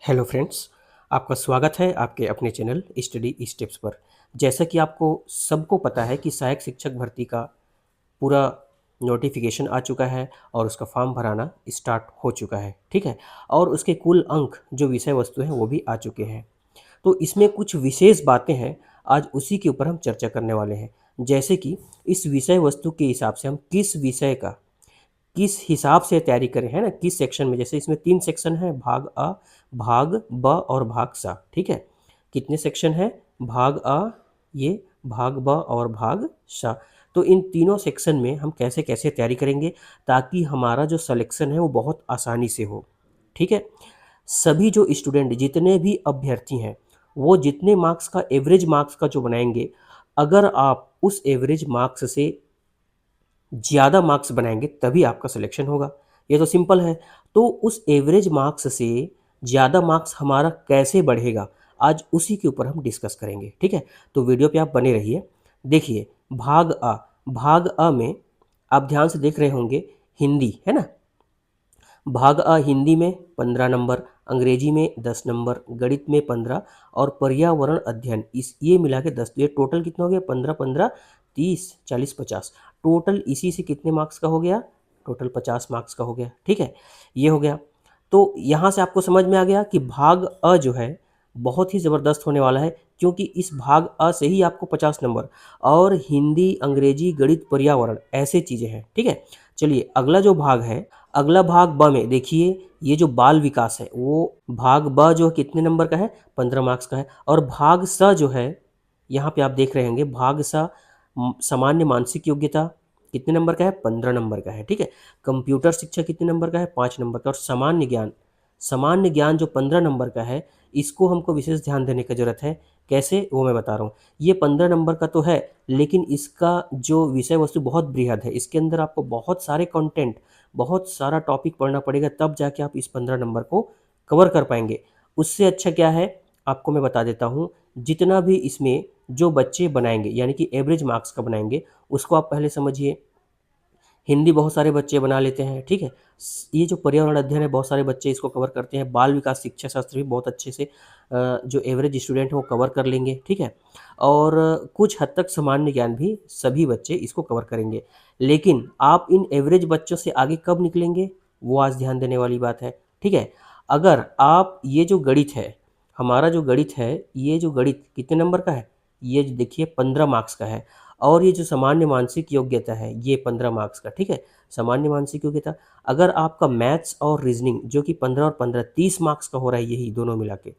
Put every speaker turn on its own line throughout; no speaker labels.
Hello friends, आपका स्वागत है आपके अपने चैनल स्टडी स्टेप्स पर। जैसा कि आपको सबको पता है कि सहायक शिक्षक भर्ती का पूरा नोटिफिकेशन आ चुका है और उसका फॉर्म भराना स्टार्ट हो चुका है, ठीक है? और उसके कुल अंक जो विषय वस्तु हैं वो भी आ चुके हैं। तो इसमें कुछ विशेष बातें हैं, आज उसी के ऊपर हम चर्चा करने वाले हैं। जैसे कि इस विषय वस्तु के हिसाब से हम किस विषय का किस हिसाब से तैयारी करें, है ना? किस सेक्शन में, जैसे इसमें 3 सेक्शन है, भाग अ, भाग ब और भाग स, ठीक है? कितने सेक्शन हैं? भाग अ, ये भाग ब और भाग स। तो इन तीनों सेक्शन में हम कैसे-कैसे तैयारी करेंगे ताकि हमारा जो सिलेक्शन है वो बहुत आसानी से हो, ठीक है? सभी जो स्टूडेंट जितने भी अभ्यर्थी हैं, वो जितने मार्क्स का एवरेज मार्क्स का जो बनाएँगे, अगर आप उस एवरेज मार्क्स से ज़्यादा मार्क्स बनाएँगे तभी आपका सिलेक्शन होगा। ये तो सिंपल है। तो उस एवरेज मार्क्स से ज़्यादा मार्क्स हमारा कैसे बढ़ेगा, आज उसी के ऊपर हम डिस्कस करेंगे, ठीक है? तो वीडियो पे आप बने रहिए। देखिए, भाग अ में आप ध्यान से देख रहे होंगे हिंदी, है ना? भाग अ हिंदी में 15 नंबर, अंग्रेजी में 10 नंबर, गणित में 15 और पर्यावरण अध्ययन इस ये मिला के 10। तो ये टोटल कितना हो गया? 15-15 30 40 50। टोटल इसी से कितने मार्क्स का हो गया? टोटल 50 मार्क्स का हो गया, ठीक है? ये हो गया। तो यहाँ से आपको समझ में आ गया कि भाग अ जो है बहुत ही ज़बरदस्त होने वाला है, क्योंकि इस भाग अ से ही आपको 50 नंबर और हिंदी, अंग्रेजी, गणित, पर्यावरण ऐसे चीज़ें हैं, ठीक है? चलिए अगला जो भाग है, अगला भाग ब में देखिए, ये जो बाल विकास है वो भाग ब जो कितने नंबर का है? 15 मार्क्स का है। और भाग स जो है, यहाँ पे आप देख रहे होंगे भाग स सामान्य मानसिक योग्यता कितने नंबर का है? 15 नंबर का है, ठीक है? कंप्यूटर शिक्षा कितने नंबर का है? 5 नंबर का। और सामान्य ज्ञान जो 15 नंबर का है, इसको हमको विशेष ध्यान देने की ज़रूरत है। कैसे? वो मैं बता रहा हूँ। ये 15 नंबर का तो है, लेकिन इसका जो विषय वस्तु बहुत बृहद है। इसके अंदर आपको बहुत सारे कंटेंट, बहुत सारा टॉपिक पढ़ना पड़ेगा, तब जाके आप इस 15 नंबर को कवर कर पाएँगे। उससे अच्छा क्या है, आपको मैं बता देता हूँ, जितना भी इसमें जो बच्चे बनाएँगे, यानी कि एवरेज मार्क्स का बनाएँगे, उसको आप पहले समझिए। हिंदी बहुत सारे बच्चे बना लेते हैं, ठीक है? ये जो पर्यावरण अध्ययन है, बहुत सारे बच्चे इसको कवर करते हैं। बाल विकास शिक्षा शास्त्र भी बहुत अच्छे से जो एवरेज स्टूडेंट है वो कवर कर लेंगे, ठीक है? और कुछ हद तक सामान्य ज्ञान भी सभी बच्चे इसको कवर करेंगे। लेकिन आप इन एवरेज बच्चों से आगे कब निकलेंगे, वो आज ध्यान देने वाली बात है, ठीक है? अगर आप ये जो गणित है, हमारा जो गणित है, ये जो गणित कितने नंबर का है? ये जो देखिए 15 मार्क्स का है। और ये जो सामान्य मानसिक योग्यता है, ये 15 मार्क्स का, ठीक है? सामान्य मानसिक योग्यता, अगर आपका मैथ्स और रीज़निंग जो कि 15 और 15 30 मार्क्स का हो रहा है, यही दोनों मिला के।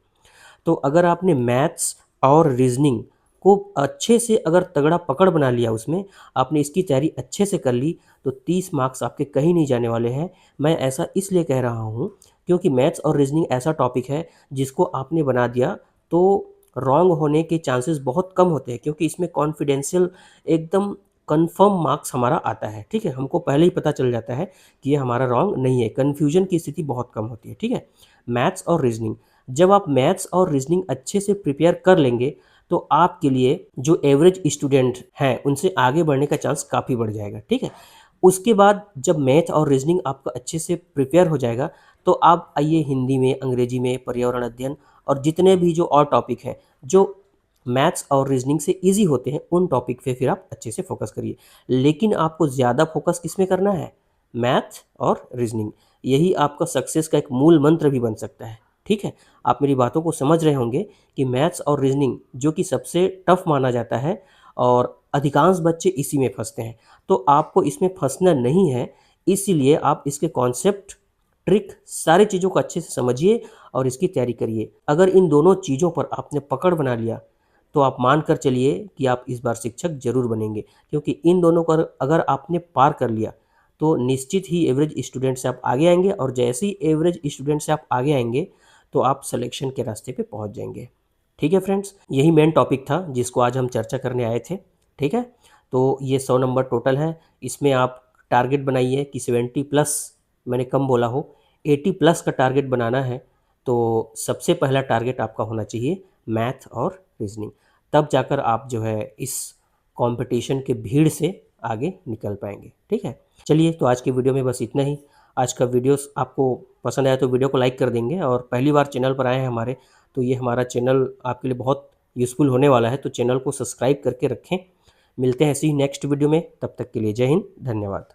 तो अगर आपने मैथ्स और रीज़निंग को अच्छे से अगर तगड़ा पकड़ बना लिया, उसमें आपने इसकी तैयारी अच्छे से कर ली, तो 30 मार्क्स आपके कहीं नहीं जाने वाले हैं। मैं ऐसा इसलिए कह रहा हूँ, क्योंकि मैथ्स और रीज़निंग ऐसा टॉपिक है जिसको आपने बना दिया तो रॉन्ग होने के चांसेस बहुत कम होते हैं, क्योंकि इसमें कॉन्फिडेंशियल एकदम कन्फर्म मार्क्स हमारा आता है, ठीक है? हमको पहले ही पता चल जाता है कि ये हमारा रॉन्ग नहीं है, कन्फ्यूजन की स्थिति बहुत कम होती है, ठीक है? मैथ्स और रीज़निंग, जब आप मैथ्स और रीजनिंग अच्छे से प्रिपेयर कर लेंगे, तो आपके लिए जो एवरेज स्टूडेंट हैं, उनसे आगे बढ़ने का चांस काफ़ी बढ़ जाएगा, ठीक है? उसके बाद जब मैथ और रीजनिंग आपका अच्छे से प्रिपेयर हो जाएगा, तो आप आइए हिंदी में, अंग्रेजी में, पर्यावरण अध्ययन और जितने भी जो और टॉपिक हैं, जो मैथ्स और रीजनिंग से ईज़ी होते हैं, उन टॉपिक पे फिर आप अच्छे से फ़ोकस करिए। लेकिन आपको ज़्यादा फ़ोकस किस में करना है? मैथ और रीजनिंग। यही आपका सक्सेस का एक मूल मंत्र भी बन सकता है, ठीक है? आप मेरी बातों को समझ रहे होंगे कि मैथ्स और रीजनिंग जो कि सबसे टफ माना जाता है और अधिकांश बच्चे इसी में फँसते हैं। तो आपको इसमें फँसना नहीं है, इसीलिए आप इसके कॉन्सेप्ट, ट्रिक सारी चीज़ों को अच्छे से समझिए और इसकी तैयारी करिए। अगर इन दोनों चीज़ों पर आपने पकड़ बना लिया, तो आप मान कर चलिए कि आप इस बार शिक्षक ज़रूर बनेंगे, क्योंकि इन दोनों को अगर आपने पार कर लिया, तो निश्चित ही एवरेज स्टूडेंट से आप आगे आएँगे और जैसे ही एवरेज स्टूडेंट से आप आगे आएँगे, तो आप सिलेक्शन के रास्ते पे पहुँच जाएँगे। ठीक है फ्रेंड्स, यही मेन टॉपिक था जिसको आज हम चर्चा करने आए थे, ठीक है? तो ये 100 नंबर टोटल है, इसमें आप टारगेट बनाइए कि 70 प्लस, मैंने कम बोला हो, 80 प्लस का टारगेट बनाना है। तो सबसे पहला टारगेट आपका होना चाहिए मैथ और रीज़निंग, तब जाकर आप जो है इस कॉम्पिटिशन के भीड़ से आगे निकल पाएँगे, ठीक है? चलिए, तो आज की वीडियो में बस इतना ही। आज का वीडियोस आपको पसंद आया तो वीडियो को लाइक कर देंगे, और पहली बार चैनल पर आए हैं हमारे, तो ये हमारा चैनल आपके लिए बहुत यूज़फुल होने वाला है, तो चैनल को सब्सक्राइब करके रखें। मिलते हैं ऐसे ही नेक्स्ट वीडियो में, तब तक के लिए जय हिंद, धन्यवाद।